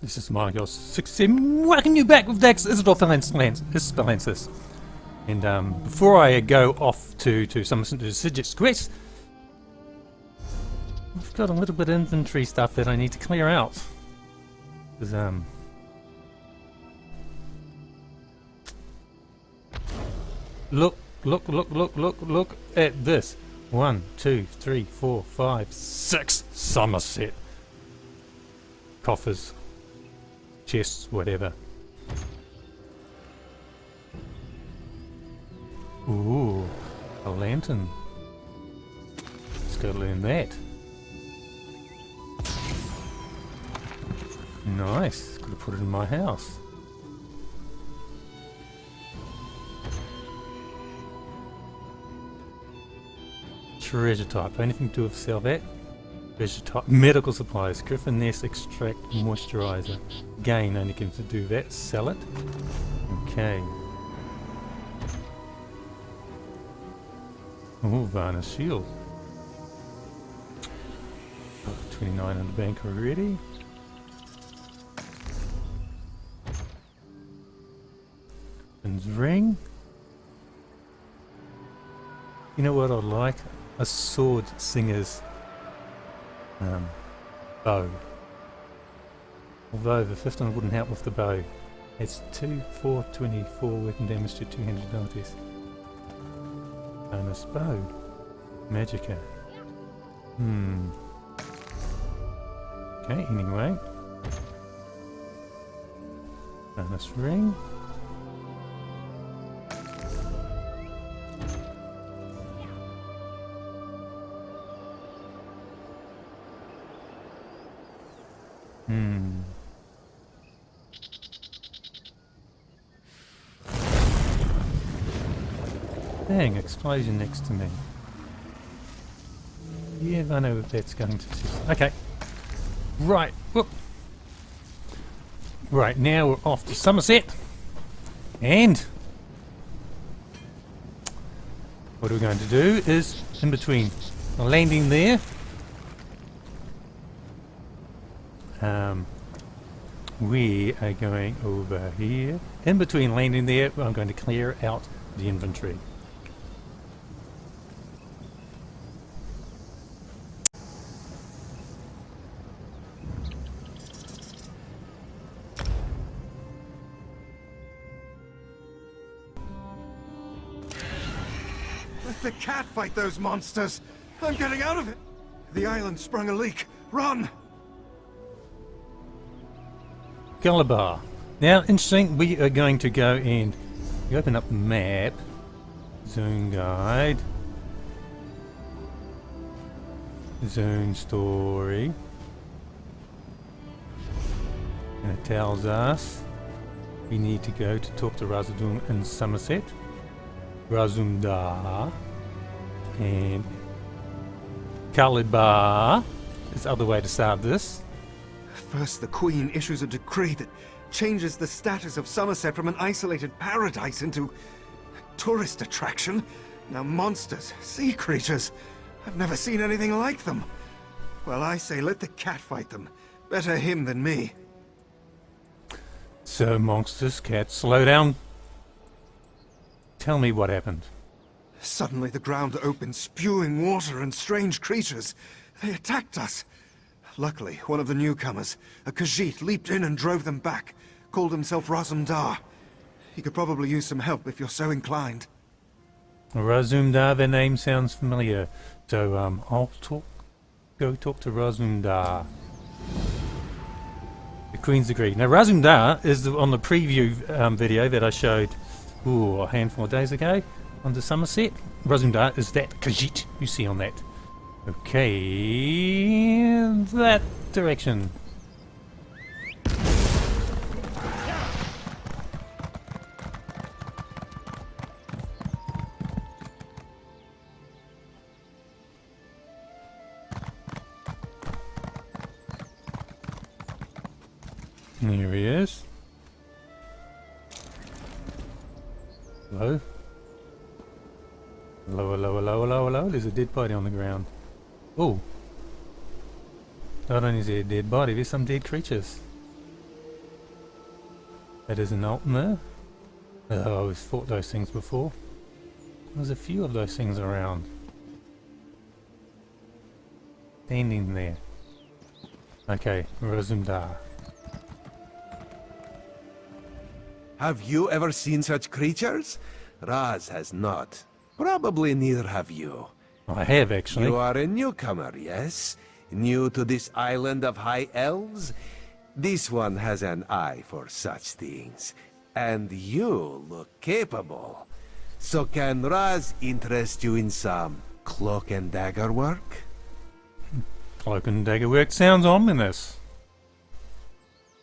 This is smilejos67. Welcome you back with Dax Isidoreth Hispalensis. And before I go off to Summerset to Sigit's quest, I've got a little bit of inventory stuff that I need to clear out. Look at this. 1, 2, 3, 4, 5, 6 Summerset coffers, chests, whatever. Ooh, a lantern. Let's go learn that. Nice. Could have put it in my house. Treasure type. Anything to do with sell that? Treasure type. Medical supplies. Griffin Nest extract moisturizer. Gain. Only can do that. Sell it. Okay. Oh, varnish shield. Oh, 29 in the bank already. Ring. You know what I'd like? A sword singer's bow. Although the 15 wouldn't help with the bow. It's 2, 4, 24 weapon damage to 200 abilities. Bonus bow. Magicka. Okay, anyway. Bonus ring. Dang, explosion next to me. Yeah, I know what that's going to do. Okay. Right. Whoop. Right, now we're off to Summerset. And what we're going to do is, in between the landing there, we are going over here. In between landing there, I'm going to clear out the inventory. Let the cat fight those monsters! I'm getting out of it! The island sprung a leak. Run! Galabar. Now, interesting, we are going to go and you open up the map, zone guide, zone story, and it tells us we need to go to talk to Razum in Summerset, Razum-dar, and Calibar is the other way to start this. First, the Queen issues a decree that changes the status of Summerset from an isolated paradise into a tourist attraction. Now monsters, sea creatures, I've never seen anything like them. Well, I say let the cat fight them. Better him than me. So, monsters, cat, slow down. Tell me what happened. Suddenly the ground opened, spewing water and strange creatures. They attacked us. Luckily, one of the newcomers, a Khajiit, leaped in and drove them back. Called himself Razum-dar. He could probably use some help if you're so inclined. Razum-dar, their name sounds familiar. So, I'll go talk to Razum-dar. The Queen's Decree. Now, Razum-dar is on the preview video that I showed a handful of days ago on the Summerset. Razum-dar is that Khajiit you see on that. Okay, that direction. Here he is. Hello? Lower, lower, lower, lower, lower. There's a dead body on the ground. Oh. Not only is there a dead body, there's some dead creatures. That is an ultimate. Oh, we've fought those things before. There's a few of those things around. Standing there. Okay, Razum-dar. Have you ever seen such creatures? Raz has not. Probably neither have you. I have actually. You are a newcomer, yes? New to this island of high elves? This one has an eye for such things. And you look capable. So can Raz interest you in some cloak and dagger work? Cloak and dagger work sounds ominous.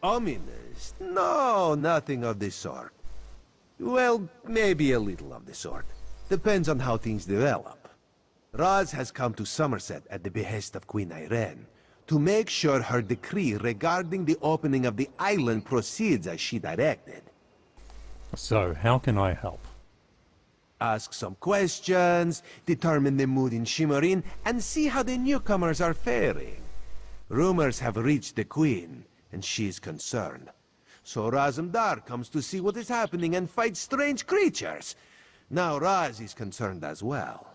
Ominous? No, nothing of the sort. Well, maybe a little of the sort. Depends on how things develop. Raz has come to Summerset at the behest of Queen Irene to make sure her decree regarding the opening of the island proceeds as she directed. So, how can I help? Ask some questions, determine the mood in Shimmerin, and see how the newcomers are faring. Rumors have reached the Queen, and she is concerned. So Razum-dar comes to see what is happening and fight strange creatures. Now Raz is concerned as well.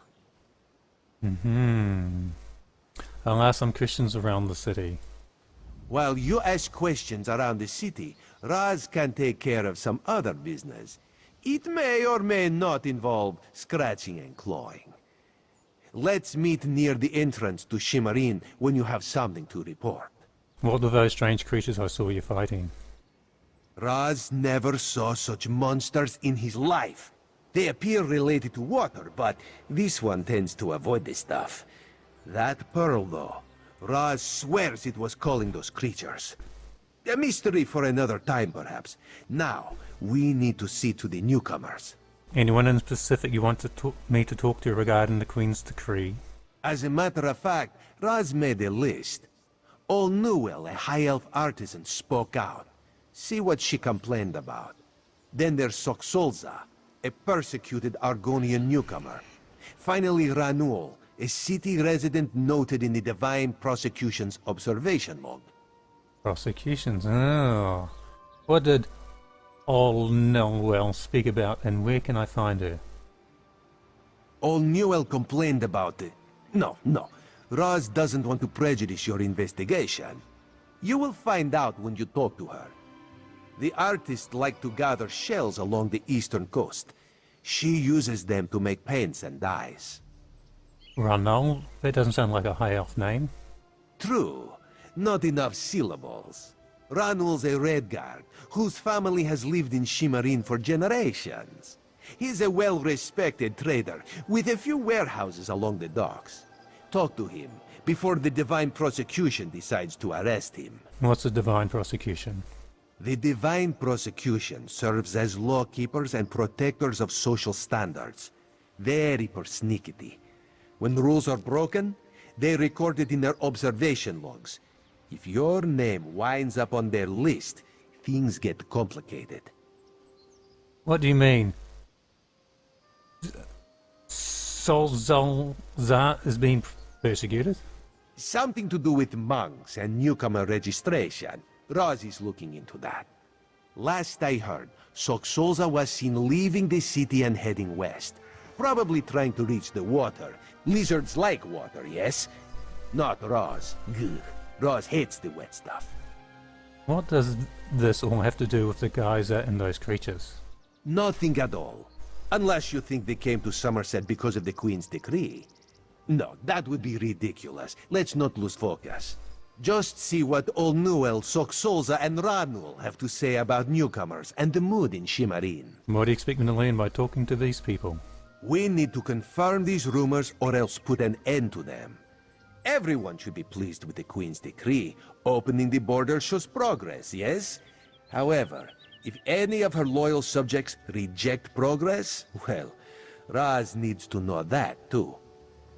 I'll ask some questions around the city. While you ask questions around the city, Raz can take care of some other business. It may or may not involve scratching and clawing. Let's meet near the entrance to Shimmerin when you have something to report. What are those strange creatures I saw you fighting? Raz never saw such monsters in his life. They appear related to water, but this one tends to avoid this stuff. That pearl, though, Raz swears it was calling those creatures. A mystery for another time, perhaps. Now, we need to see to the newcomers. Anyone in specific you want me to talk to regarding the Queen's decree? As a matter of fact, Raz made a list. Old Newell, a high elf artisan, spoke out. See what she complained about. Then there's Soxolza, a persecuted Argonian newcomer. Finally, Ranuel, a city resident noted in the Divine Prosecution's observation log. Prosecutions, oh. What did Old Newell speak about, and where can I find her? Old Newell complained about it. No. Raz doesn't want to prejudice your investigation. You will find out when you talk to her. The artists like to gather shells along the eastern coast. She uses them to make paints and dyes. Ranul? That doesn't sound like a high elf name. True. Not enough syllables. Ranul's a Redguard, whose family has lived in Shimmerin for generations. He's a well-respected trader, with a few warehouses along the docks. Talk to him, before the Divine Prosecution decides to arrest him. What's a divine prosecution? The Divine Prosecution serves as lawkeepers and protectors of social standards. Very persnickety. When rules are broken, they record it in their observation logs. If your name winds up on their list, things get complicated. What do you mean? Solzalza is being persecuted? Something to do with monks and newcomer registration. Raz is looking into that. Last I heard, Soxolza was seen leaving the city and heading west. Probably trying to reach the water. Lizards like water, yes? Not Raz. Gugh. Raz hates the wet stuff. What does this all have to do with the geyser and those creatures? Nothing at all. Unless you think they came to Summerset because of the Queen's decree. No, that would be ridiculous. Let's not lose focus. Just see what Old Newell, Soxolza, and Ranul have to say about newcomers and the mood in Shimmerin. What do you expect me to learn by talking to these people? We need to confirm these rumors or else put an end to them. Everyone should be pleased with the Queen's decree. Opening the border shows progress, yes? However, if any of her loyal subjects reject progress, well, Raz needs to know that too.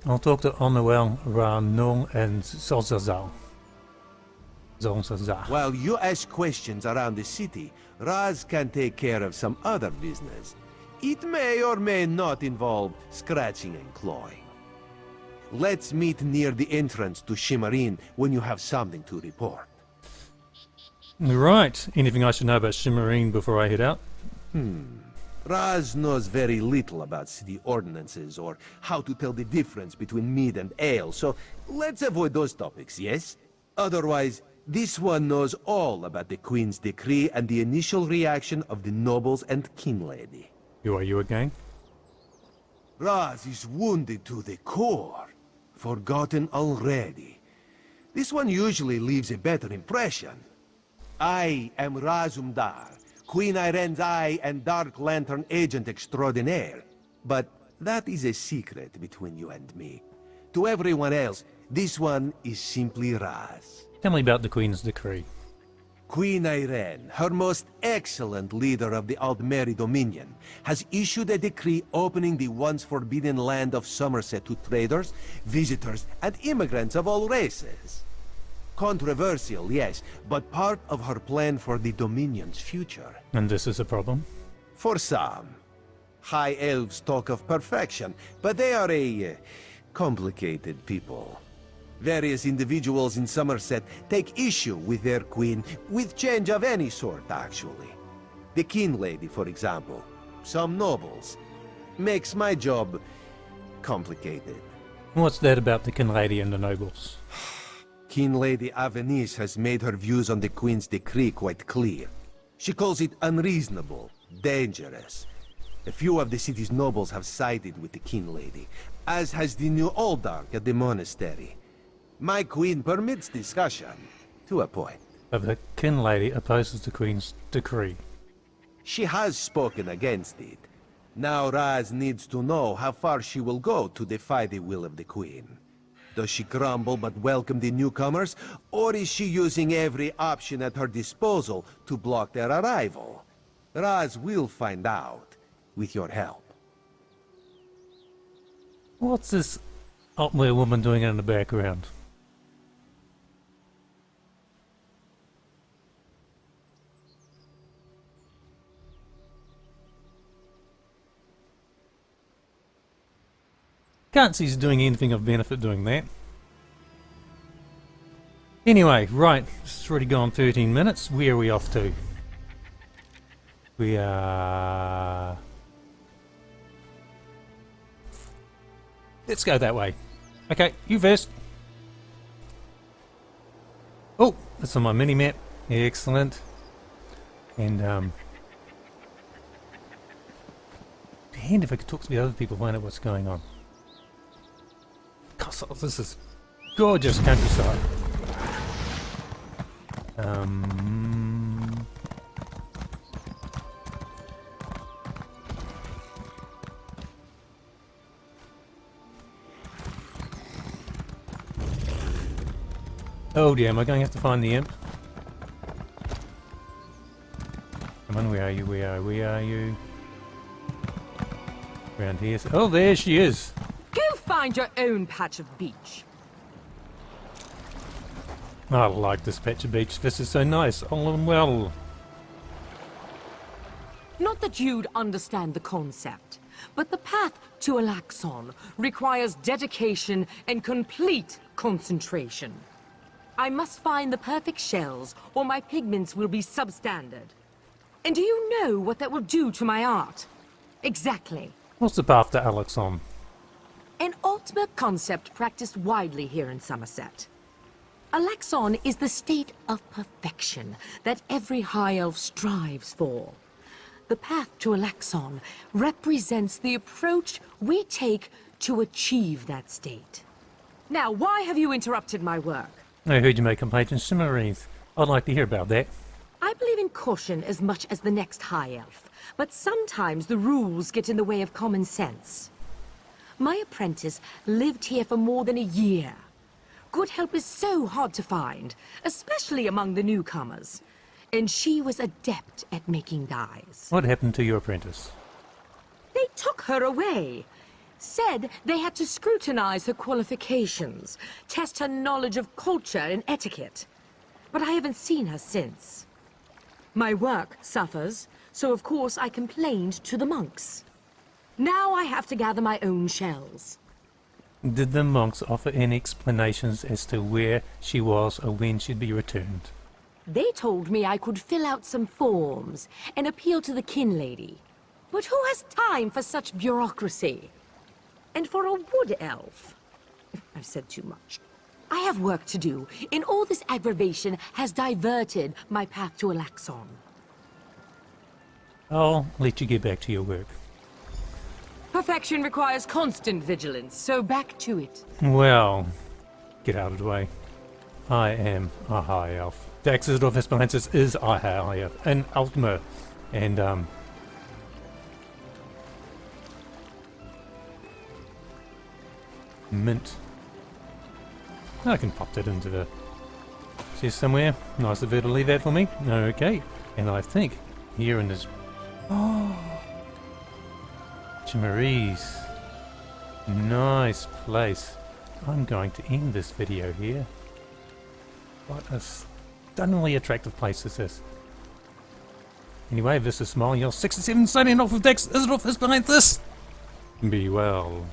I'll talk to Onuel, Ranul, and Solzazal. While you ask questions around the city, Raz can take care of some other business. It may or may not involve scratching and clawing. Let's meet near the entrance to Shimmerin when you have something to report. Right. Anything I should know about Shimmerine before I head out? Raz knows very little about city ordinances or how to tell the difference between mead and ale, so let's avoid those topics, yes? Otherwise, this one knows all about the Queen's decree and the initial reaction of the nobles and King Lady. Who are you again? Raz is wounded to the core. Forgotten already. This one usually leaves a better impression. I am Razum-dar, Queen Irene's eye and Dark Lantern agent extraordinaire. But that is a secret between you and me. To everyone else, this one is simply Raz. Tell me about the Queen's decree. Queen Irene, her most excellent leader of the Aldmeri Dominion, has issued a decree opening the once forbidden land of Summerset to traders, visitors, and immigrants of all races. Controversial, yes, but part of her plan for the Dominion's future. And this is a problem? For some. High elves talk of perfection, but they are a complicated people. Various individuals in Summerset take issue with their queen, with change of any sort, actually. The King Lady, for example. Some nobles. Makes my job complicated. What's that about the King Lady and the nobles? King Lady Avenice has made her views on the Queen's decree quite clear. She calls it unreasonable, dangerous. A few of the city's nobles have sided with the King Lady, as has the new Oldark at the monastery. My queen permits discussion, to a point. But the King Lady opposes the Queen's decree. She has spoken against it. Now Raz needs to know how far she will go to defy the will of the Queen. Does she grumble but welcome the newcomers, or is she using every option at her disposal to block their arrival? Raz will find out, with your help. What's this up there woman doing in the background? Can't see he's doing anything of benefit doing that. Anyway, right, it's already gone 13 minutes. Where are we off to? We are... Let's go that way. Okay, you first. Oh, that's on my mini-map. Excellent. And, hand if I could talk to the other people, find out what's going on. Gosh, this is gorgeous countryside. Oh dear, am I going to have to find the imp? Come on, where are you? Where are you? Around here. Oh, there she is! Go find your own patch of beach. I like this patch of beach. This is so nice. All and well. Not that you'd understand the concept, but the path to Alaxon requires dedication and complete concentration. I must find the perfect shells, or my pigments will be substandard. And do you know what that will do to my art? Exactly. What's the path to Alaxon? An ultimate concept practiced widely here in Summerset. Alaxon is the state of perfection that every High Elf strives for. The path to Alaxon represents the approach we take to achieve that state. Now, why have you interrupted my work? I heard you make complaints in Shimmerine. I'd like to hear about that. I believe in caution as much as the next High Elf, but sometimes the rules get in the way of common sense. My apprentice lived here for more than a year. Good help is so hard to find, especially among the newcomers. And she was adept at making dyes. What happened to your apprentice? They took her away. Said they had to scrutinize her qualifications, test her knowledge of culture and etiquette. But I haven't seen her since. My work suffers, so of course I complained to the monks. Now I have to gather my own shells. Did the monks offer any explanations as to where she was or when she'd be returned? They told me I could fill out some forms and appeal to the kin lady. But who has time for such bureaucracy? And for a wood elf? I've said too much. I have work to do, and all this aggravation has diverted my path to Alaxon. I'll let you get back to your work. Perfection requires constant vigilance, so back to it. Well, get out of the way. I am a high elf. Dax Isidoreth Hispalensis is a high elf. And Ultima. And, mint. I can pop that into the chest somewhere. Nice of her to leave that for me. Okay. And I think here in this... Oh! Chimarise. Nice place. I'm going to end this video here. What a stunningly attractive place this is. Anyway, this is smilejos67 signing off with Dax Isidoreth Hispalensis. Be well.